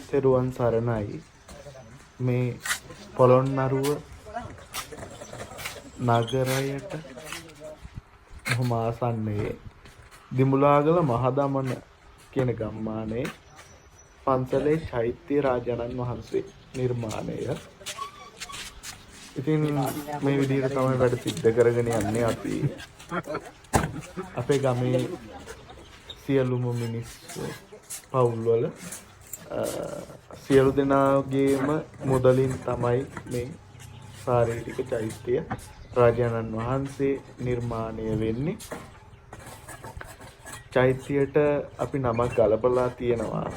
තෙරුවන් සරණයි. මේ පොළොන්නරුව නගරයට බොහොම ආසන්නයේ දිමුලාගල මහදමන කියන ගම්මානයේ පන්සලේ චෛත්‍ය රාජානන් වහන්සේ නිර්මාණය. ඉතින් මේ විදිහට තමයි වැඩ සිද්ධ කරගෙන යන්නේ අපි. අපේ ගමේ සියලුම මිනිස්සු පවුල්වල සියලු දෙනාගේම මුදලින් තමයි මේ ශාරීරික චෛත්‍ය රාජානන් වහන්සේ නිර්මාණය වෙන්නේ. චෛත්‍යයට අපි නමක් ගලපලා තියෙනවා.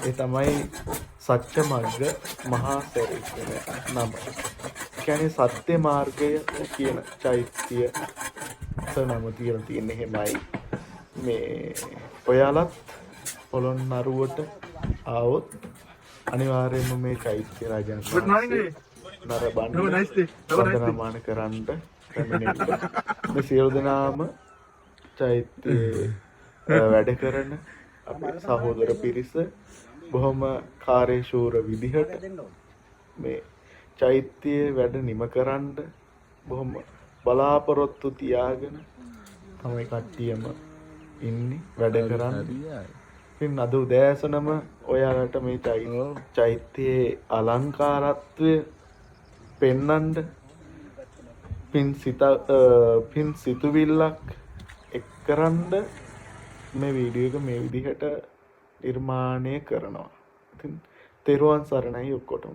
ඒ තමයි සත්‍යමග්ග මහා සෑරේ කියන නම. කියන්නේ සත්‍ය මාර්ගය කියන චෛත්‍ය නම තියලා තියෙන්නේ එහෙමයි. මේ ඔයාලත් පොළොන්නරුවට ආවොත් අනිවාර්යයෙන්ම මේ චෛත්‍ය රාජානන් වහන්සේ නරඹන්න වන්දනාමාන කරන්න පැමිණෙන්න. මේ සියලු දෙනාම චෛත්‍යයේ වැඩ කරන අපේ සහෝදර පිරිස බොහොම කාර්යශූර විදිහට මේ චෛත්‍යයේ වැඩ නිම කරන්න බොහොම බලාපොරොත්තු තියාගෙන තමයි කට්ටියම ඉන්නේ වැඩ කරන්නේ. ඉතින් අද උදෑසනම ඔයාලට මේ චෛත්‍යයේ අලංකාරත්වය පෙන්වන්න පින් සිතුවිල්ලක් එක්කරන්න මේ වීඩියෝ එක මේ විදිහට නිර්මාණය කරනවා. ඉතින් තෙරුවන් සරණයි ඔක්කොටම.